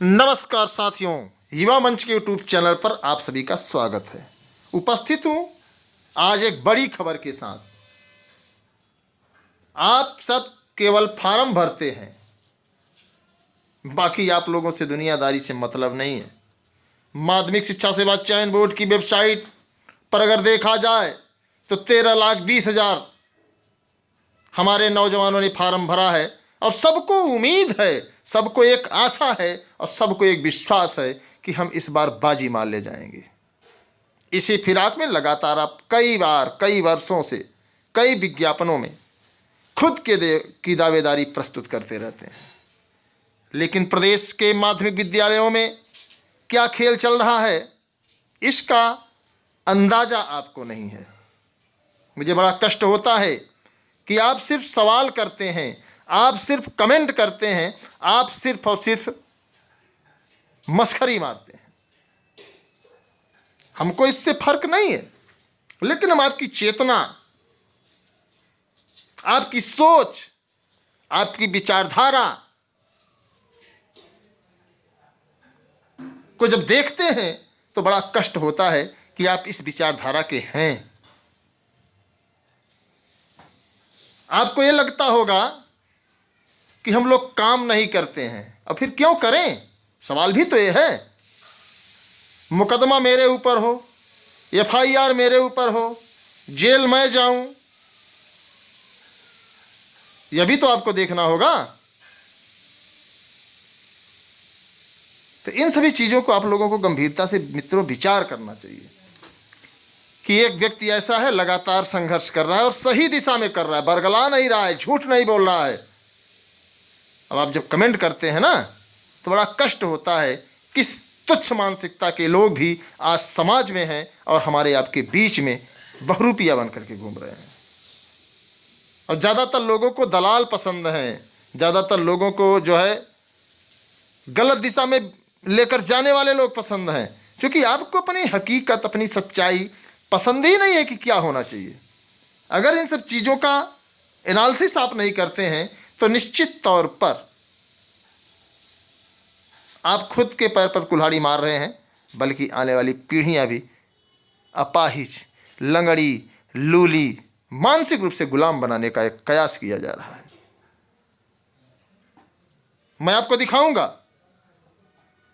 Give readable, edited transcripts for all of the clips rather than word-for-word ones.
नमस्कार साथियों, युवा मंच के यूट्यूब चैनल पर आप सभी का स्वागत है। उपस्थित हूं आज एक बड़ी खबर के साथ। आप सब केवल फॉर्म भरते हैं, बाकी आप लोगों से दुनियादारी से मतलब नहीं है। माध्यमिक शिक्षा सेवा चयन बोर्ड की वेबसाइट पर अगर देखा जाए तो 13,20,000 हमारे नौजवानों ने फॉर्म भरा है और सबको उम्मीद है, सबको एक आशा है और सबको एक विश्वास है कि हम इस बार बाजी मार ले जाएंगे। इसी फिराक में लगातार आप कई बार, कई वर्षों से, कई विज्ञापनों में खुद की दावेदारी प्रस्तुत करते रहते हैं। लेकिन प्रदेश के माध्यमिक विद्यालयों में क्या खेल चल रहा है, इसका अंदाजा आपको नहीं है। मुझे बड़ा कष्ट होता है कि आप सिर्फ सवाल करते हैं, आप सिर्फ कमेंट करते हैं, आप सिर्फ और सिर्फ मस्खरी मारते हैं। हमको इससे फर्क नहीं है, लेकिन हम आपकी चेतना, आपकी सोच, आपकी विचारधारा को जब देखते हैं तो बड़ा कष्ट होता है कि आप इस विचारधारा के हैं। आपको ये लगता होगा कि हम लोग काम नहीं करते हैं, और फिर क्यों करें? सवाल भी तो ये है। मुकदमा मेरे ऊपर हो, FIR मेरे ऊपर हो, जेल मैं जाऊं, यह भी तो आपको देखना होगा। तो इन सभी चीज़ों को आप लोगों को गंभीरता से मित्रों विचार करना चाहिए कि एक व्यक्ति ऐसा है, लगातार संघर्ष कर रहा है और सही दिशा में कर रहा है, बरगला नहीं रहा है, झूठ नहीं बोल रहा है। अब आप जब कमेंट करते हैं ना तो बड़ा कष्ट होता है। किस तुच्छ मानसिकता के लोग भी आज समाज में हैं और हमारे आपके बीच में बहुरूपिया बन करके घूम रहे हैं। और ज़्यादातर लोगों को दलाल पसंद हैं, ज़्यादातर लोगों को जो है गलत दिशा में लेकर जाने वाले लोग पसंद हैं, क्योंकि आपको अपनी हकीकत, अपनी सच्चाई पसंद ही नहीं है कि क्या होना चाहिए। अगर इन सब चीज़ों का एनालिसिस आप नहीं करते हैं तो निश्चित तौर पर आप खुद के पैर पर कुल्हाड़ी मार रहे हैं, बल्कि आने वाली पीढ़ियां भी अपाहिज, लंगड़ी, लूली, मानसिक रूप से गुलाम बनाने का एक कयास किया जा रहा है। मैं आपको दिखाऊंगा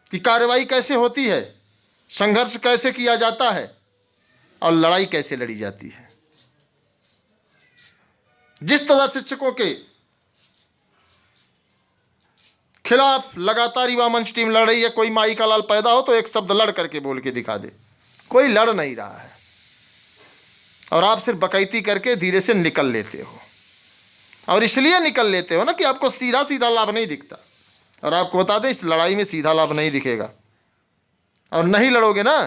कि कार्रवाई कैसे होती है, संघर्ष कैसे किया जाता है और लड़ाई कैसे लड़ी जाती है। जिस तरह शिक्षकों के खिलाफ लगातार युवा मंच टीम लड़ रही है, कोई माई का लाल पैदा हो तो एक शब्द लड़ करके बोल के दिखा दे। कोई लड़ नहीं रहा है और आप सिर्फ बकैती करके धीरे से निकल लेते हो। और इसलिए निकल लेते हो ना कि आपको सीधा सीधा लाभ नहीं दिखता। और आपको बता दें, इस लड़ाई में सीधा लाभ नहीं दिखेगा और नहीं लड़ोगे ना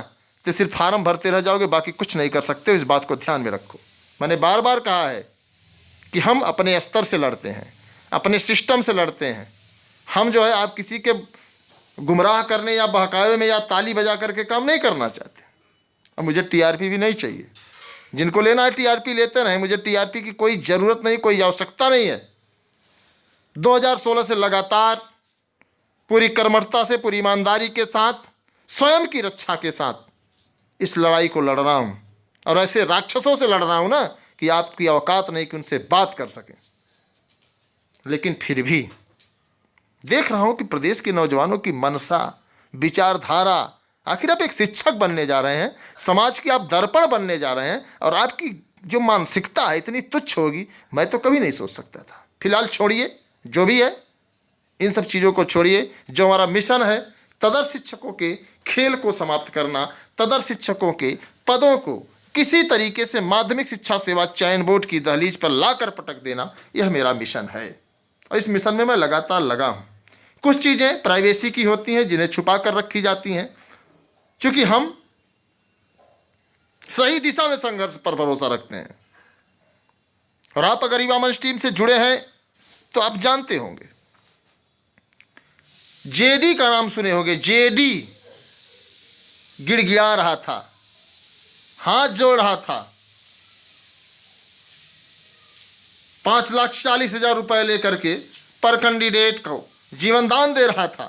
तो सिर्फ फार्म भरते रह जाओगे, बाकी कुछ नहीं कर सकते हो। इस बात को ध्यान में रखो। मैंने बार बार कहा है कि हम अपने स्तर से लड़ते हैं, अपने सिस्टम से लड़ते हैं। हम जो है आप किसी के गुमराह करने या बहकावे में या ताली बजा करके काम नहीं करना चाहते। और मुझे TRP भी नहीं चाहिए। जिनको लेना है TRP लेते रहें, मुझे TRP की कोई ज़रूरत नहीं, कोई आवश्यकता नहीं है। 2016 से लगातार पूरी कर्मठता से, पूरी ईमानदारी के साथ, स्वयं की रक्षा के साथ इस लड़ाई को लड़ रहा हूँ। और ऐसे राक्षसों से लड़ रहा हूँ ना कि आपकी औकात नहीं कि उनसे बात कर सकें। लेकिन फिर भी देख रहा हूँ कि प्रदेश के नौजवानों की मनसा, विचारधारा, आखिर आप एक शिक्षक बनने जा रहे हैं, समाज के आप दर्पण बनने जा रहे हैं, और आपकी जो मानसिकता है इतनी तुच्छ होगी, मैं तो कभी नहीं सोच सकता था। फिलहाल छोड़िए जो भी है, इन सब चीज़ों को छोड़िए। जो हमारा मिशन है, तदर्थ शिक्षकों के खेल को समाप्त करना, तदर्थ शिक्षकों के पदों को किसी तरीके से माध्यमिक शिक्षा सेवा चयन बोर्ड की दहलीज पर लाकर पटक देना, यह मेरा मिशन है। और इस मिशन में मैं लगातार लगा हूँ। कुछ चीज़ें प्राइवेसी की होती हैं जिन्हें छुपा कर रखी जाती हैं, क्योंकि हम सही दिशा में संघर्ष पर भरोसा रखते हैं। और आप अगर युवा मंच टीम से जुड़े हैं तो आप जानते होंगे, JD का नाम सुने होंगे। JD गिड़गिड़ा रहा था, हाथ जोड़ रहा था, 5,40,000 रुपए लेकर के पर कैंडिडेट को जीवन दान दे रहा था।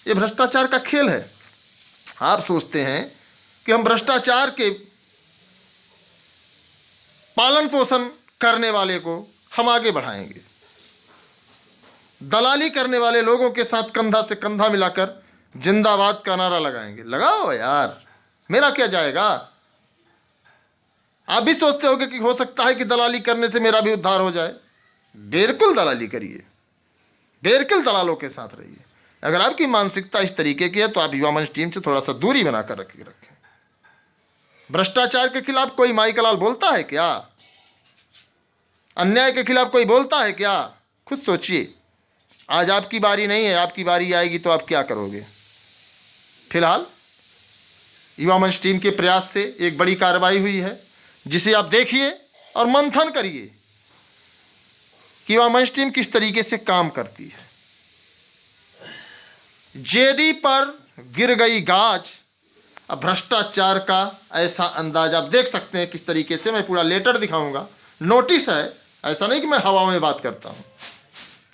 ये भ्रष्टाचार का खेल है। आप सोचते हैं कि हम भ्रष्टाचार के पालन पोषण करने वाले को हम आगे बढ़ाएंगे, दलाली करने वाले लोगों के साथ कंधा से कंधा मिलाकर जिंदाबाद का नारा लगाएंगे। लगाओ यार, मेरा क्या जाएगा। आप भी सोचते होगे कि हो सकता है कि दलाली करने से मेरा भी उद्धार हो जाए। बिल्कुल दलाली करिए, बिल्कुल दलालों के साथ रहिए। अगर आपकी मानसिकता इस तरीके की है तो आप युवा मंच टीम से थोड़ा सा दूरी बनाकर रखें। भ्रष्टाचार के खिलाफ कोई माई का लाल बोलता है क्या? अन्याय के खिलाफ कोई बोलता है क्या? खुद सोचिए। आज आपकी बारी नहीं है, आपकी बारी आएगी तो आप क्या करोगे? फिलहाल युवा मंच टीम के प्रयास से एक बड़ी कार्रवाई हुई है, जिसे आप देखिए और मंथन करिए कि युवा मंच टीम किस तरीके से काम करती है। जेडी पर गिर गई गाज। अब भ्रष्टाचार का ऐसा अंदाज आप देख सकते हैं किस तरीके से। मैं पूरा लेटर दिखाऊंगा, नोटिस है, ऐसा नहीं कि मैं हवा में बात करता हूं।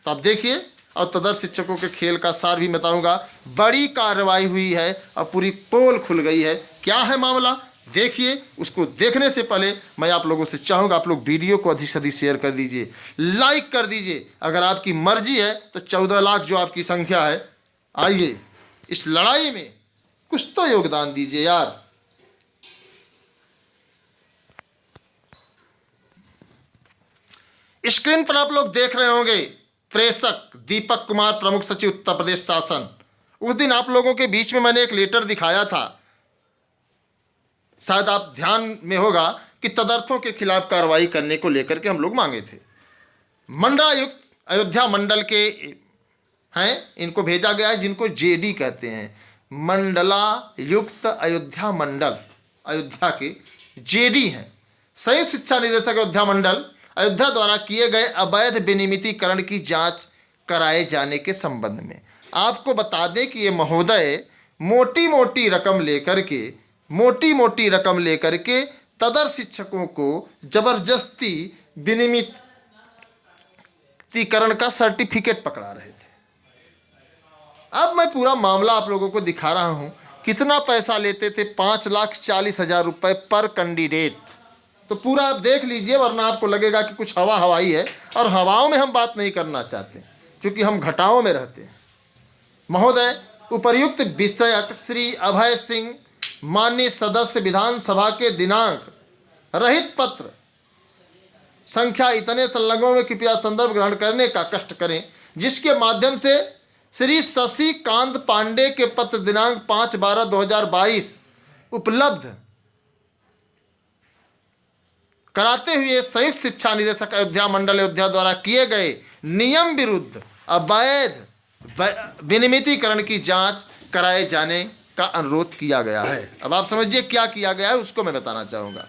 तो आप देखिए और तदर्थ शिक्षकों के खेल का सार भी बताऊंगा। बड़ी कार्रवाई हुई है और पूरी पोल खुल गई है। क्या है मामला, देखिए। उसको देखने से पहले मैं आप लोगों से चाहूँगा, आप लोग वीडियो को अधिक से अधिक शेयर कर दीजिए, लाइक कर दीजिए। अगर आपकी मर्जी है तो 14 लाख जो आपकी संख्या है, आइए इस लड़ाई में कुछ तो योगदान दीजिए यार। स्क्रीन पर आप लोग देख रहे होंगे प्रेषक दीपक कुमार, प्रमुख सचिव उत्तर प्रदेश शासन। उस दिन आप लोगों के बीच में मैंने एक लेटर दिखाया था, शायद आप ध्यान में होगा, कि तदर्थों के खिलाफ कार्रवाई करने को लेकर के हम लोग मांगे थे। मंडलायुक्त अयोध्या मंडल के हैं, इनको भेजा गया है, जिनको जेडी कहते हैं, मंडलायुक्त अयोध्या मंडल, अयोध्या के जेडी हैं। संयुक्त शिक्षा निदेशक अयोध्या मंडल अयोध्या द्वारा किए गए अवैध विनियमितीकरण की जांच कराए जाने के संबंध में आपको बता दें कि ये महोदय मोटी मोटी रकम लेकर के तदर्थ शिक्षकों को जबरदस्ती विनियमितीकरण का सर्टिफिकेट पकड़ा रहे थे। अब मैं पूरा मामला आप लोगों को दिखा रहा हूं। कितना पैसा लेते थे? 5,40,000 रुपये पर कैंडिडेट। तो पूरा आप देख लीजिए, वरना आपको लगेगा कि कुछ हवाई है, और हवाओं में हम बात नहीं करना चाहते, क्योंकि हम घटाओं में रहते हैं। महोदय, उपर्युक्त विषयक श्री अभय सिंह, माननीय सदस्य विधानसभा के दिनांक रहित पत्र संख्या इतने संलग्नों में कृपया संदर्भ ग्रहण करने का कष्ट करें, जिसके माध्यम से श्री शशिकांत पांडे के पत्र दिनांक 5/12/2022 उपलब्ध कराते हुए संयुक्त शिक्षा निदेशक अयोध्या मंडल अयोध्या द्वारा किए गए नियम विरुद्ध अवैध विनियमितीकरण की जांच कराए जाने का अनुरोध किया गया है। अब आप समझिए क्या किया गया है, उसको मैं बताना चाहूँगा।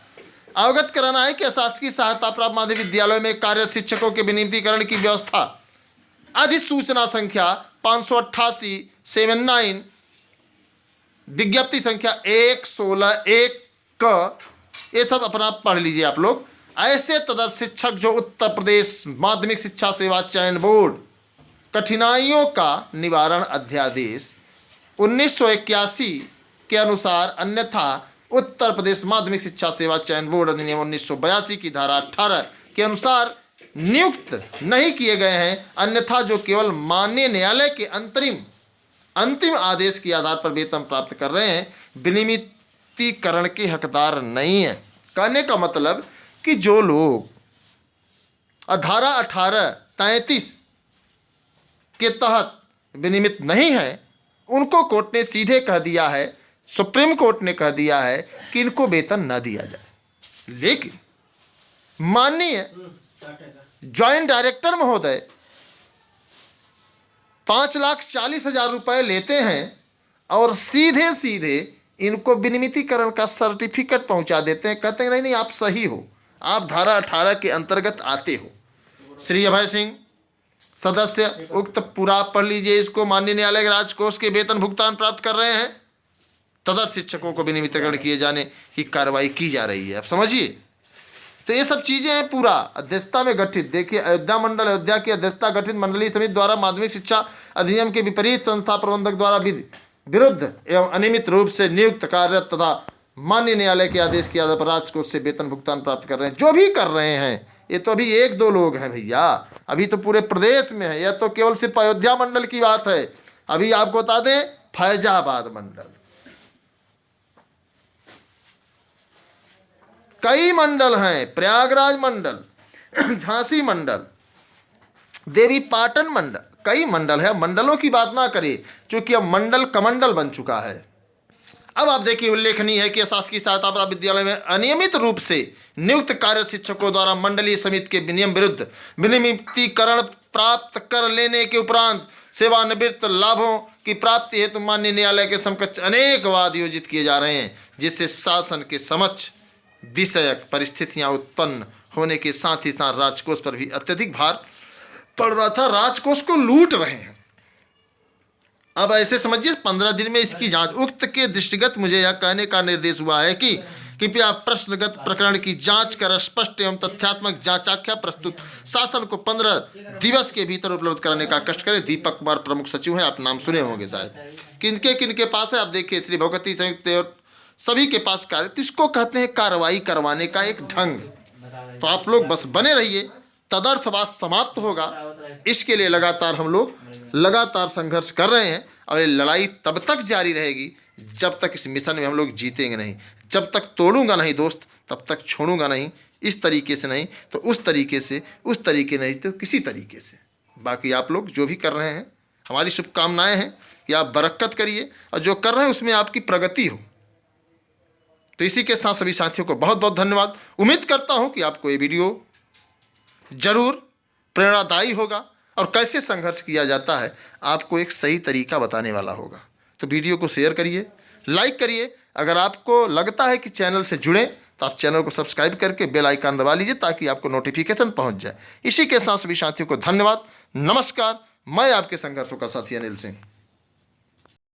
अवगत कराना है कि शासकीय सहायता प्राप्त माध्यमिक विद्यालयों में कार्यरत शिक्षकों के विनियमितीकरण की व्यवस्था अधिसूचना संख्या 588/79 विज्ञप्ति संख्या 1/16/1 क, ये सब अपना पढ़ लीजिए आप लोग। ऐसे तदर्थ शिक्षक जो उत्तर प्रदेश माध्यमिक शिक्षा सेवा चयन बोर्ड कठिनाइयों का निवारण अध्यादेश 1981 के अनुसार, अन्यथा उत्तर प्रदेश माध्यमिक शिक्षा सेवा चयन बोर्ड अधिनियम 1982 की धारा 18 के अनुसार नियुक्त नहीं किए गए हैं, अन्यथा जो केवल माननीय न्यायालय के अंतिम आदेश के आधार पर वेतन प्राप्त कर रहे हैं, विनियमितीकरण के हकदार नहीं है। कहने का मतलब कि जो लोग धारा 18-33 के तहत विनियमित नहीं है, उनको कोर्ट ने सीधे कह दिया है, सुप्रीम कोर्ट ने कह दिया है कि इनको वेतन न दिया जाए। लेकिन माननीय ज्वाइंट डायरेक्टर महोदय 5,40,000 रुपये लेते हैं और सीधे सीधे इनको विनियमितीकरण का सर्टिफिकेट पहुंचा देते हैं। कहते हैं नहीं आप सही हो, आप धारा 18 के अंतर्गत आते हो। श्री अभय सिंह सदस्य उक्त पूरा पढ़ लीजिए इसको। माननीय न्यायालय के राजकोष के वेतन भुगतान प्राप्त कर रहे हैं, तदर्थ शिक्षकों को विनियमितीकरण किए जाने की कार्रवाई की जा रही है। अब समझिए तो ये सब चीजें हैं पूरा अध्यक्षता में गठित। देखिए अयोध्या मंडल, अयोध्या की अध्यक्षता गठित मंडलीय समिति द्वारा माध्यमिक शिक्षा अधिनियम के विपरीत संस्था प्रबंधक द्वारा विरुद्ध एवं अनियमित रूप से नियुक्त कार्यरत तथा माननीय न्यायालय के आदेश के आधार पर राजकोष से वेतन भुगतान प्राप्त कर रहे हैं। जो भी कर रहे हैं ये तो अभी 1-2 लोग हैं भैया, अभी तो पूरे प्रदेश में है। यह तो केवल सिर्फ अयोध्या मंडल की बात है। अभी आपको बता दें फैजाबाद मंडल, कई मंडल हैं, प्रयागराज मंडल, झांसी मंडल, देवी पाटन मंडल, कई मंडल है। मंडलों की बात ना करें क्योंकि अब मंडल कमंडल बन चुका है। अब आप देखिए उल्लेखनीय है कि शासकीय सहायता प्राप्त विद्यालय में अनियमित रूप से नियुक्त कार्य शिक्षकों द्वारा मंडलीय समिति के नियम विरुद्ध विनियमितीकरण प्राप्त कर लेने के उपरांत सेवानिवृत्त लाभों की प्राप्ति हेतु माननीय न्यायालय के समकक्ष अनेक वाद आयोजित किए जा रहे हैं, जिससे शासन के समक्ष विषयक परिस्थितियां उत्पन्न होने के साथ ही साथ राजकोष पर भी अत्यधिक भार पड़ रहा था। राजकोष को लूट रहे हैं। अब ऐसे समझिए 15 दिन में इसकी जांच। उक्त के दृष्टिगत मुझे यह कहने का निर्देश हुआ है कि कृपया प्रश्नगत प्रकरण की जांच कर स्पष्ट एवं तथ्यात्मक जांचाख्या प्रस्तुत शासन को 15 दिवस के भीतर उपलब्ध कराने का कष्ट करें। दीपक कुमार प्रमुख सचिव हैं, आप नाम सुने होंगे शायद। किनके पास है आप देखिए, श्री भगवती संयुक्त और सभी के पास कार्य। तो इसको कहते हैं कार्रवाई करवाने का एक ढंग। तो आप लोग बस बने रहिए, तदर्थवाद समाप्त होगा। इसके लिए लगातार हम लोग लगातार संघर्ष कर रहे हैं और ये लड़ाई तब तक जारी रहेगी जब तक इस मिशन में हम लोग जीतेंगे नहीं। जब तक तोड़ूंगा नहीं दोस्त तब तक छोड़ूंगा नहीं। इस तरीके से नहीं तो उस तरीके से, उस तरीके नहीं तो किसी तरीके से। बाकी आप लोग जो भी कर रहे हैं हमारी शुभकामनाएं हैं कि आप बरकत करिए और जो कर रहे हैं उसमें आपकी प्रगति हो। तो इसी के साथ सभी साथियों को बहुत बहुत धन्यवाद। उम्मीद करता हूं कि आपको ये वीडियो जरूर प्रेरणादायी होगा और कैसे संघर्ष किया जाता है आपको एक सही तरीका बताने वाला होगा। तो वीडियो को शेयर करिए, लाइक करिए। अगर आपको लगता है कि चैनल से जुड़ें तो आप चैनल को सब्सक्राइब करके बेल आइकन दबा लीजिए ताकि आपको नोटिफिकेशन पहुंच जाए। इसी के साथ सभी साथियों को धन्यवाद, नमस्कार। मैं आपके संघर्षों का साथी अनिल सिंह।